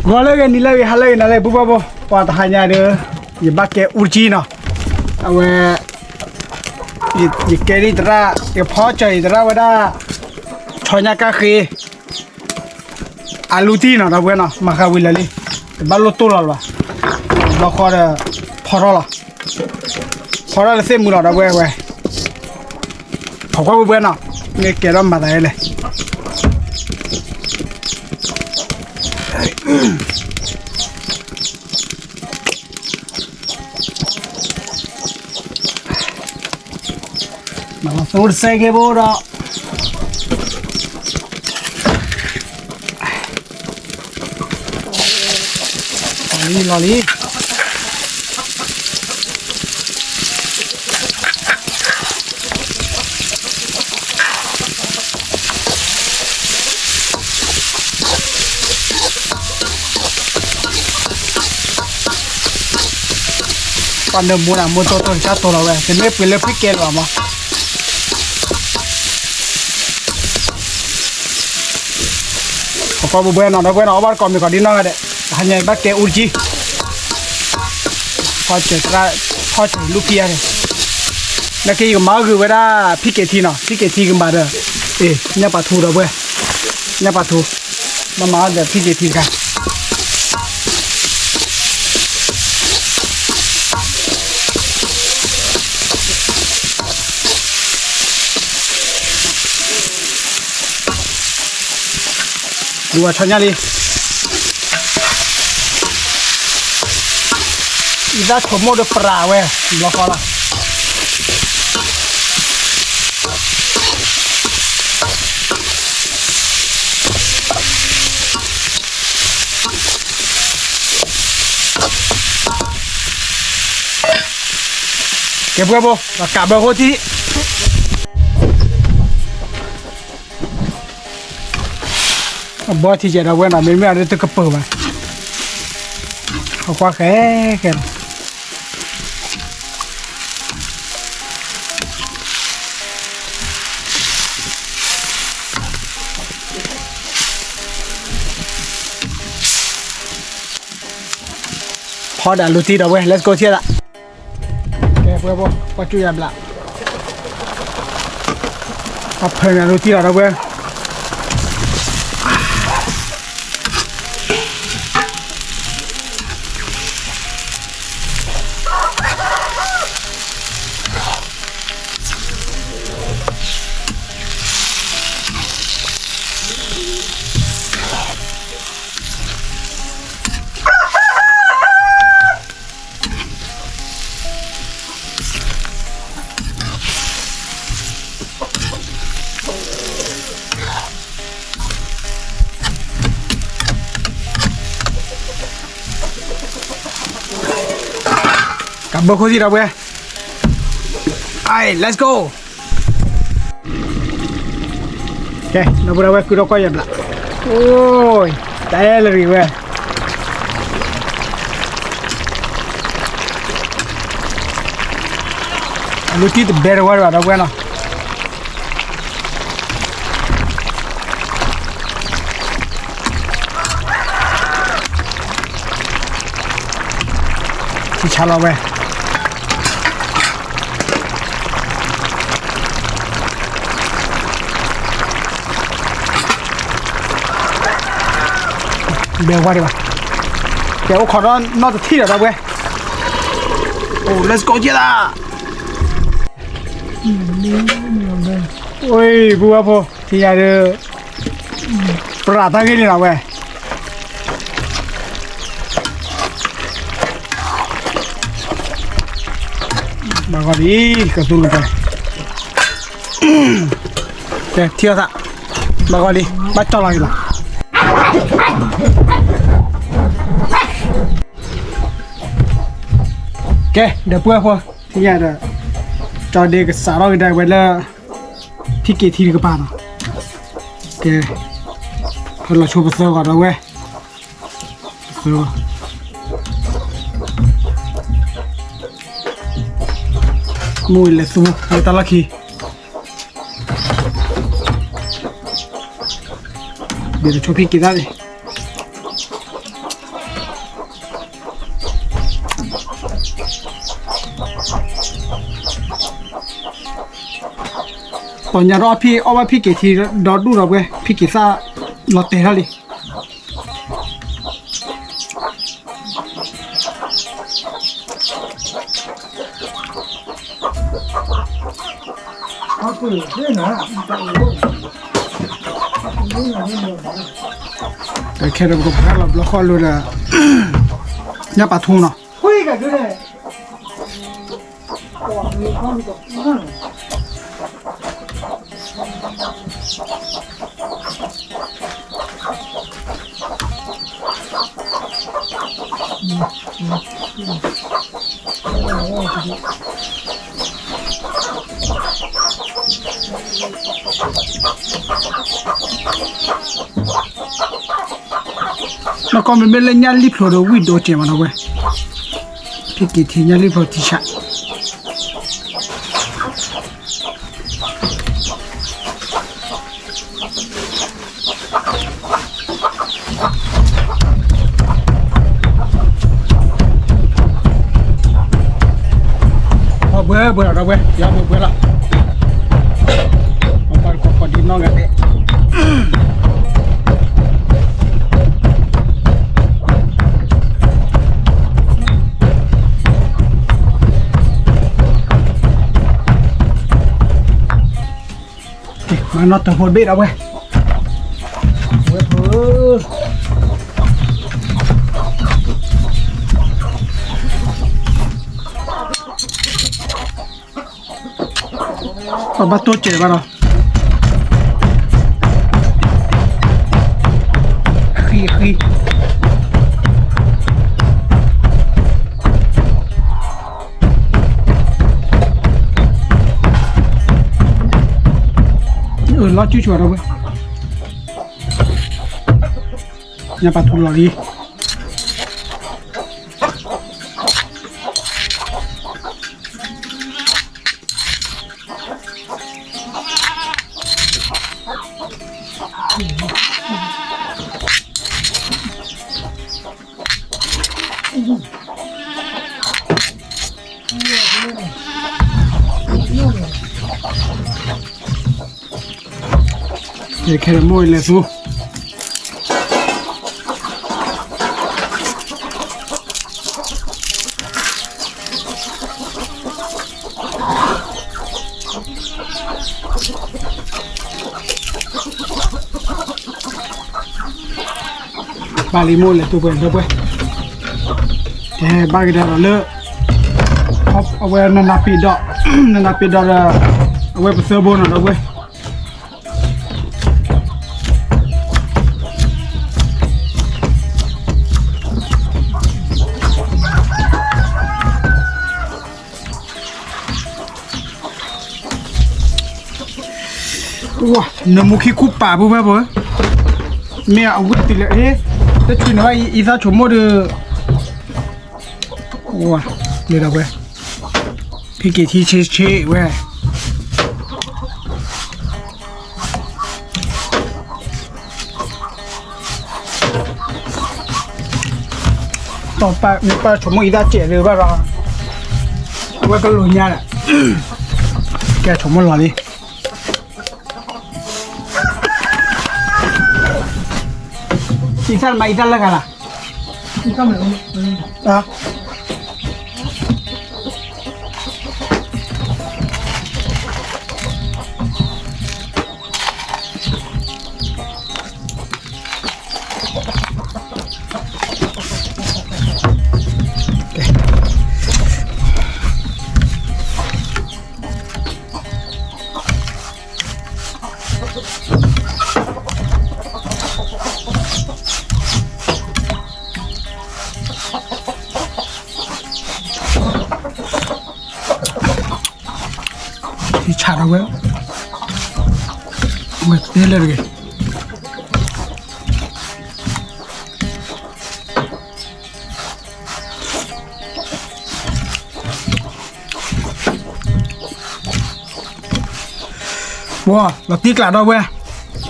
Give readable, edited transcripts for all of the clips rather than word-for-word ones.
Gole ke nilai halai nalai buba bo pat hanya de ye bakke urji na awe ye keri tra ye phochai tra wada thonya ka khi aluti na buena makawilali baloto la ba khore phorola phorola se mula da we phoko buena ne kera madale Vamos a urse que bora. Loli. Cuando mura mucho todo el chato lo ve, se me pile pique lo vamos. Có bữa nào đó quên nó bắt còn mình còn đi nói đấy hành này bắt kẹo urji thôi chơi ra thôi chơi lúc kia này là cái máu gửi về đó phi kẹt nào phi kẹt cái mà đó nhà bà thu rồi nhà bà thu mà máu để phi kẹt cả dua cho đi ra chỗ mua được phà về nó khó là cái bữa bố và cả bữa hốt đi bó thì chỉ là quen là mình mới ăn được cái bự mà không quá khé kìaพอđã lụt rồi quen let's go chia ạ ok bữa bố qua chui làm lại tập hình là lụt rồi quen Cảm ơn cô gì đâu vậy? Ai, let's go. Ok, nó vừa đâu vậy? Cứ đâu quay lại. Ôi, đây là gì vậy? Lúc tí từ bè ra vào đâu quay nào? Thì chào lâu vậy? Bèo qua đi bạn kéo khó nó thi ở đâu vậy oh let's go chia ra ôi bùa bùa thì nhà được ra ta cái gì nào vậy bà gọi đi cả tụi này ok thiêu tạ bà gọi đi bắt cho lại là ok được bữa thôi thì nhà được cho đi cái xã rồi đây vậy là thiết kế thi các bạn ok thôi là chụp sơ vào đâu vậy sơ mùi là sung người ta là khi để cho phi kia ra đi ตอนยารอพี่เอาว่าพี่เกทีดอดูเราเว้ยพี่เกซ่าลอเตะแล้วดิเอาปืนด้วยนะแต่แค่เราก็พลาดเราข้อรู้นะเนี่ยปลาทูเนาะคุยกันด้วยเลยแล้วก็มันเป็นเรื่องยาลิพโลดวิดโดเจมันเอาไว้พี่กิติยาลิพโลติชะเบื่อเราเว้ยยาเบื่อละผมไปกดดินน้องกันเด้มานอตตัวโหดเบ็ดเอาเว้ยเว้ยปะตัวเจ๋อป่ะเนาะขี้ล้อจิ้วชัวร์เราเว้ยเนี่ยปลาทูลอรีเดี๋ยวแค่โม่เลยสู้บาลีโม่เลยตัวเปล่าตัวเปล่าแต่บางทีเราเลิกเอาไว้นันนาปีดอกนันนาปีดอกเอาไว้เป็นเซอร์โบนเอาไว้ว้าเนื้อมุขี้คุปป่าปุ๊บแบบเมียอาวุธติดเลยแต่ช่วยหน่อยอีสานชมโมเดว้าเดี๋ยวเราไปพี่เกทีเชเว้ยต่อไปมีปลาชมโมอีสานเจ๋อเลยว่าเราเอาไว้ก็ลุยเนี่ยแหละแกชมโมหล่อดิอีสานมาอีสานละกันล่ะอีสานเหมือนอ่ะที่ชาเราเว้ยเมื่อเดือนเลยว้าเราตีกลาดด้วยเว้ย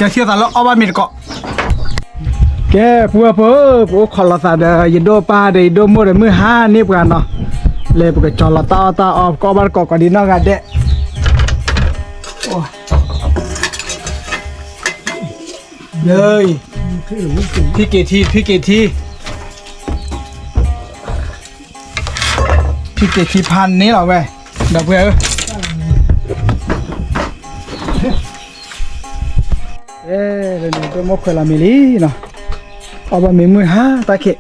จะเชื่อแต่เราเอาบ้านมีดเกาะแกผัวผัวขอเราสาเดยโดปลาเดยโดโมเดมือห้านี่กันเนาะเลยปกติจอเราตาออกก็บ้านเกาะก็ดีนอกกันเด้โอ้ เลยพี่เกทีพี่เกทีพี่เกทีพันนี้เหรอเว้ยดอกเว้ยเอ๊ะเดี๋ยวนี้ก็มกเคยละมิลีเนาะเอาไปมีมือห้าตาเขะ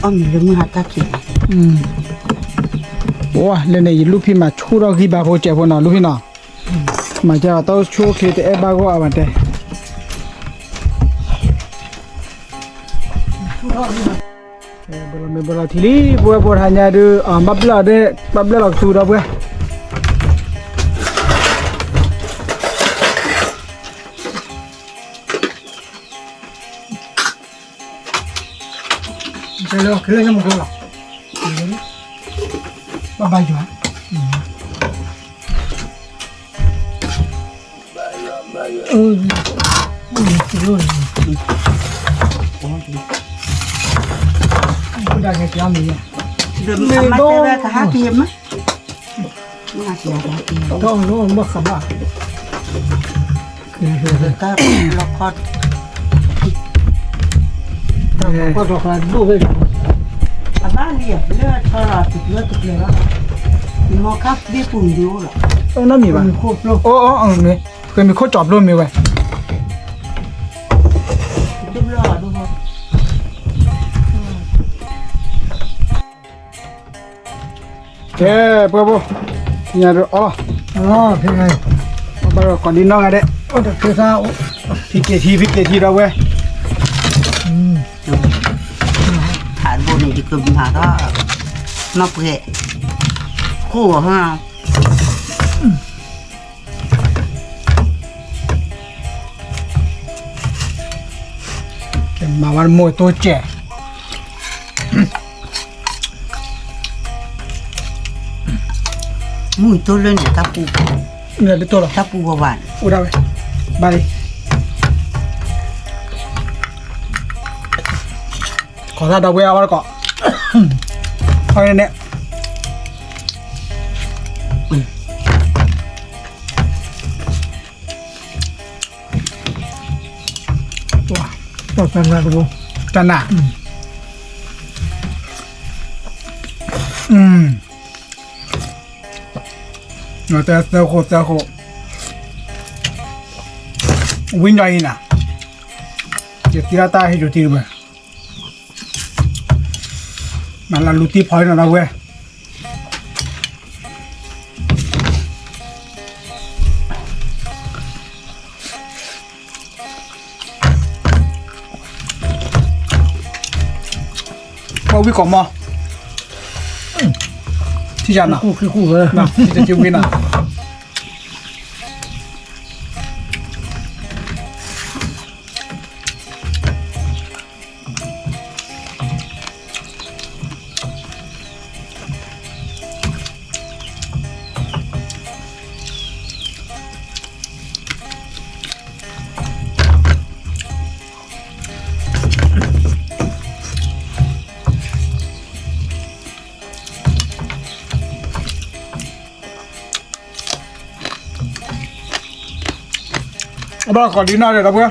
อ๋อมีมือหาตาเขียนโอ้เล่นในลูกพี่มาชูเรากี่บาโพเจ็บพอหน่อลูกพี่หน่อมาจะต้องชูเคเตเอบาโกอาบันเตbela tili buat hanya ada 14 ada 14 waktu dah buat kalau kelihatan muka lah bye juga udah kayak kami ya. Belum ada hakim mah. Masih ada hakim. Tahu lo mbak sama. Kita lokot. Lokot lokot dulu. Abang lihat, lihat salat, lihat kelera. Mau kap dia pun dia lah. Oh, nami bang. Oh, ni. Kami kau job lo mi bang. Itu lah, tu. Bro. Ini ada okay. Baru kondino ada. Oh, kita PKT dah weh. Hạt bột này thì cầm hạt đó nóc ghẹ khô ha mà ăn mồi tôi trẻ mùi tôi lên để tapu nè đi tôi là tapu vào bản đâu vậy ba đi có ra đâu quay ao có thôi nè Tan ra luôn. Tan à? Nó tao khổ. Win rồi nè. Giờ tira ta hay rồi tira mà. Mà là lụt tiếp hỏi nó đâu quê. Có biết còn mò thì chả nào Cái khu rồi. nào thìจะจิ้มวินอ่ะก่อนดีน่าเลยครับเพื่อน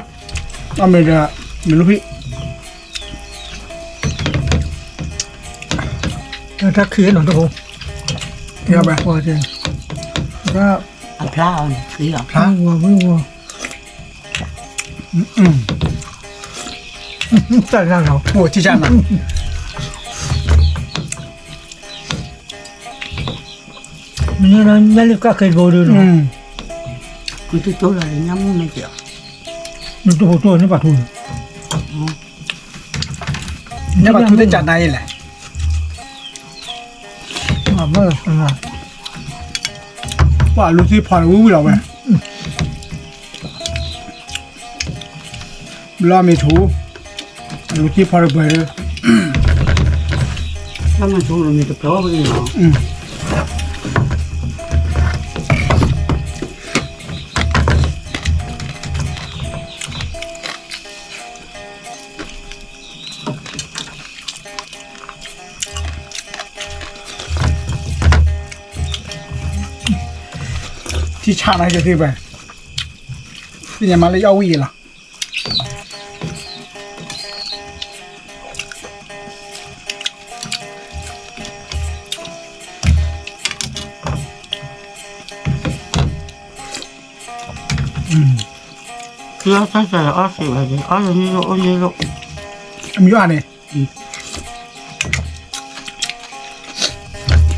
เอาไม่ได้ไม่รู้พี่ ถ้าเขียนหน่อยทุกคนเดี๋ยวแบบว่าจะก็ ăn plau này khí ở พระวัวไม่วัวแต่ละเรา โอ้ที่จันอ่ะ นี่นะไม่เรียกก็เคยโบดูหรอ cứ tôi là nhắm mấy triệu มันตัวนี่ปะทุน เนี่ยมาทุกที่จัดได้แหละ เมื่อ ว่ารู้ที่พอรู้เราไหมรอไม่ถูกรู้ที่พอเบอร์ ถ้ามันสูงมันจะโผล่ไปอีกเนาะ ที่ชาอะไรจะที่ไป พี่เนี่ยมาเลยเอาวีล่ะเชื่อใส่อ้อสิอะไรอ้ออย่างนี้ลูกอ้อนี้ลูกมีว่าเนี่ย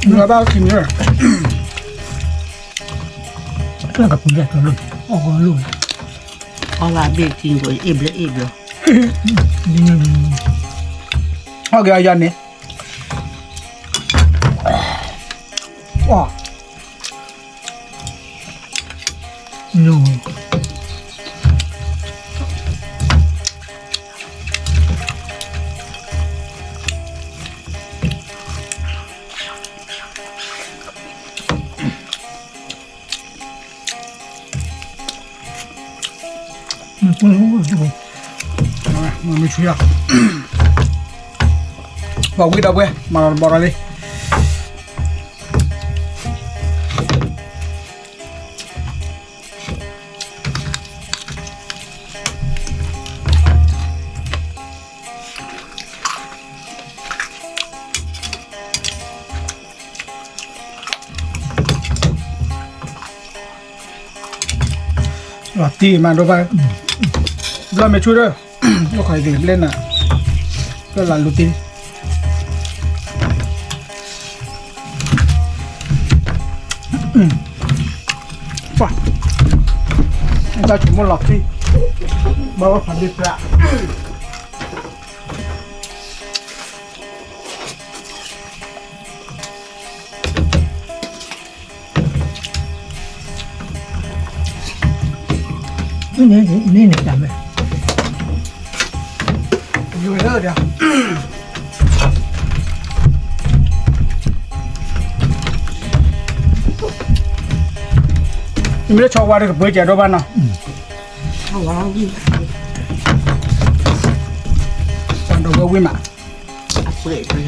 มีอะไรบ้างกินเยอะเรื่องกับคุณแยกตัวลูกโอ้โหลูกเอาละเบรกทิ้งไว้อิ่มเลย นี่ไง เอาเกี่ยวยันเนี่ยว้าโน่มันไม่ช่วยบอกวิดเอาเว้ยมาบอกอะไรตีมาดูไปเราไม่ช่วยด้วยเราคอยเล่นอ่ะก็หลานลูตีป่ะจะชุ่มหลอกที่บอกว่าผัดดีปลานี่จำไหมอยู่เยอะเดียวนี่ไม่ได้ชอบว่าได้กับเบอร์เจ้าด้วยบ้านเนาะเอาว้าวตอนเราเบอร์วิ่งมาเปิดเลย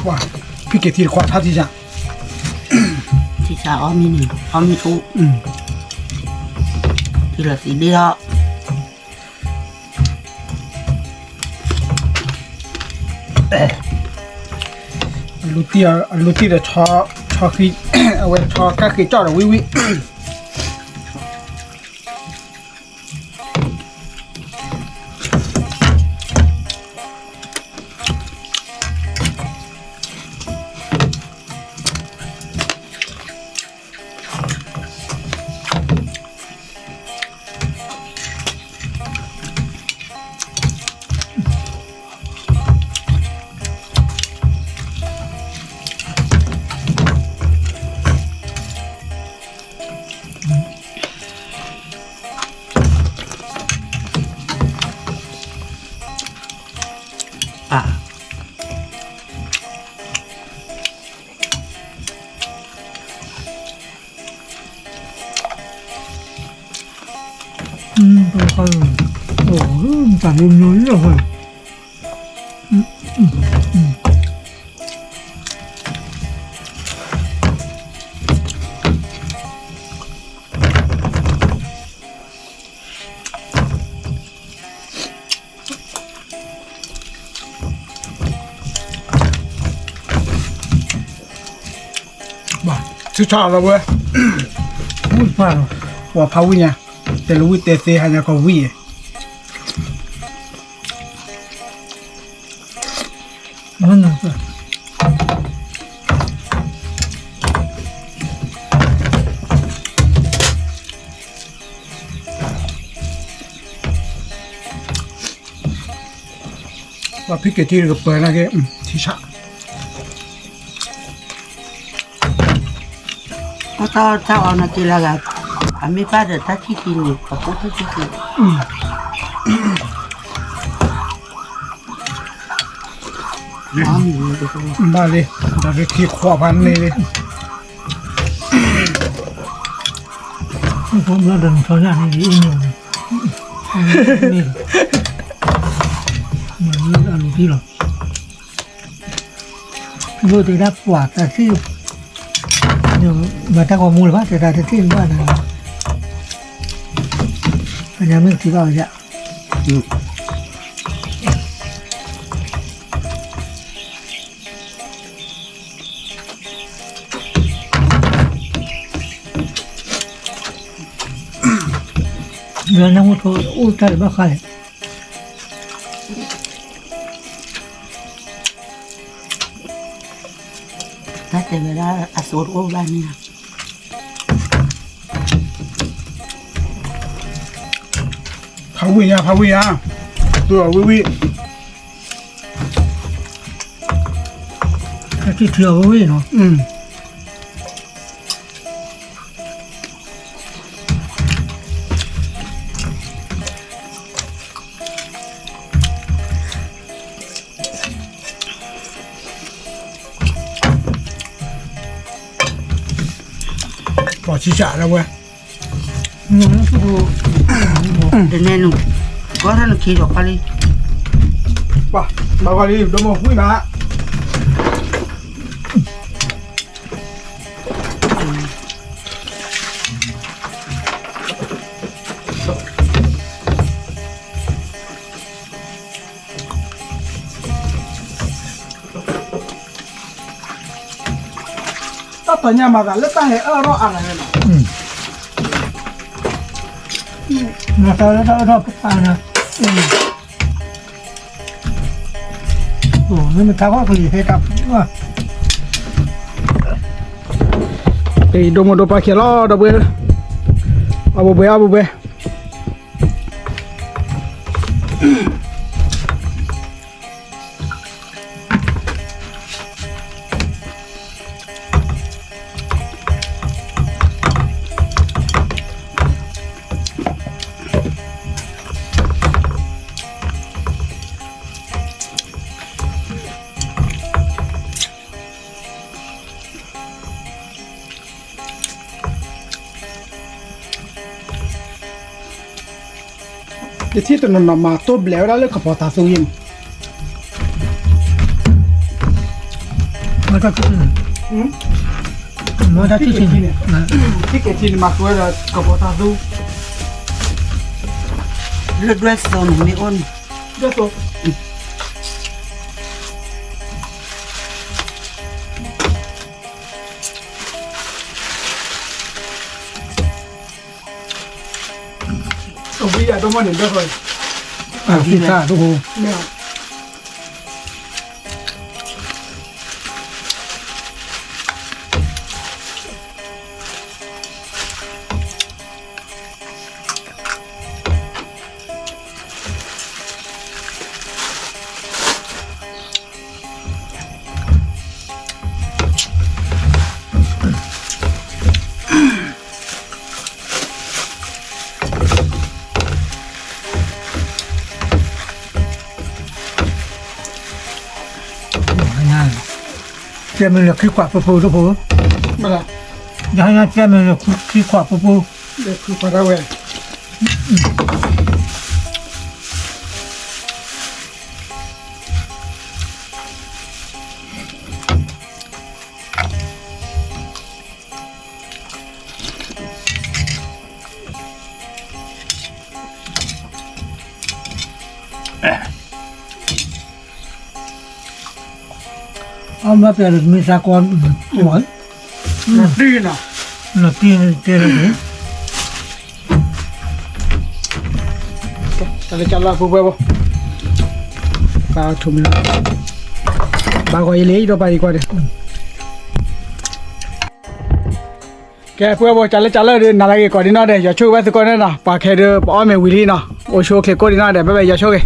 ว่าพี่เกทีขวาท่าที่จะที่จะอ้อมีหนึ่งอ้อมีทุกที่เหลือสีเดียวลูตี้เดี๋ยวชอคือเอาไว้ชอก็คือจอดวิวิก็โอ้โหแต่ลุงน้อยเลยบ้าชื่อชอบแล้วเว้ยพูดฟังว่าพาวิเนี่ยแต่รู้วิเตเซหันยังก็วินั่นน่ะว่าพี่เกทีก็เปิดนะแกที่ชะก็ถ้าเอานาทีละกันไม่ป้าเดี๋ยวถ้าที่กินนี่ก็พูดที่กิน น้ำอยู่ทุกคน บ้าเลยแต่ไปขี้ขวบพันนี่เลย ผมแล้วเดินเขาอย่างนี้อีกหนึ่งนี่มันนี่อารมณ์ที่หรอดูตีรับปวดแต่ที่ยังมาตั้งข้อมูลว่าแต่ที่ว่านะอันนี้ไม่ที่ว่าจะ เงินน้ำมันโทอู้ใจบ้าใคร ถ้าจะเวลาอาสูรโอ้บ้านนี่นะ พาวิยาตัววิ ที่เที่ยววิ่งเนาะ ปอชิชะแล้วเว้ย เงินน้ำมันโท เดี๋ยวแน่นุ่มก็ท่านขี่ดอกไปเลย ป่ะบางวันนี้โดนมาคุยมาตอนนี้มากันแล้วตั้งให้รออะไรเนี่ย มาตอนแล้วรอบปานะโอ้นี่มันท้าว่าผลิตให้กับว่า ไอ้โดนมาโดนปลาเขียวล้อดอกเบี้ยเอาบุเบ้ที่ตัวนั้นมาตัวเบลแล้วเลยขบตาสูง มันก็คือมันได้ที่จริงนะ ที่เกิดที่มาตัวแล้วขบตาสูง เลือดด้วยโซนไม่อ้น เดี๋ยวตัวตัววิยาตัวมันเห็นได้เลย ที่ซ่าทุกคน เนี่ยเจ้ามันเหลือขี้ขวาปูทุกคน มาละ ยังไงเจ้ามันเหลือขี้ขวาปู เด็กคือพาราเว เอามาเป็นมีสากลหัว ดีนะ หนักที่เจอเลย แต่จะลาปุ๊บปุ๊บปลาทุ่มแล้วบางคนยังเลี้ยตัวไปดีกว่าดิแกเพื่อบอกจันเลยเดินนาฬิกาก่อนดีน่าเดี๋ยวอย่าช่วยไว้สักคนนะปลาแค่เดินป้อแม่วิลลี่นะโอโชว์เคก็ดีน่าเดี๋ยวไปอย่าช่วย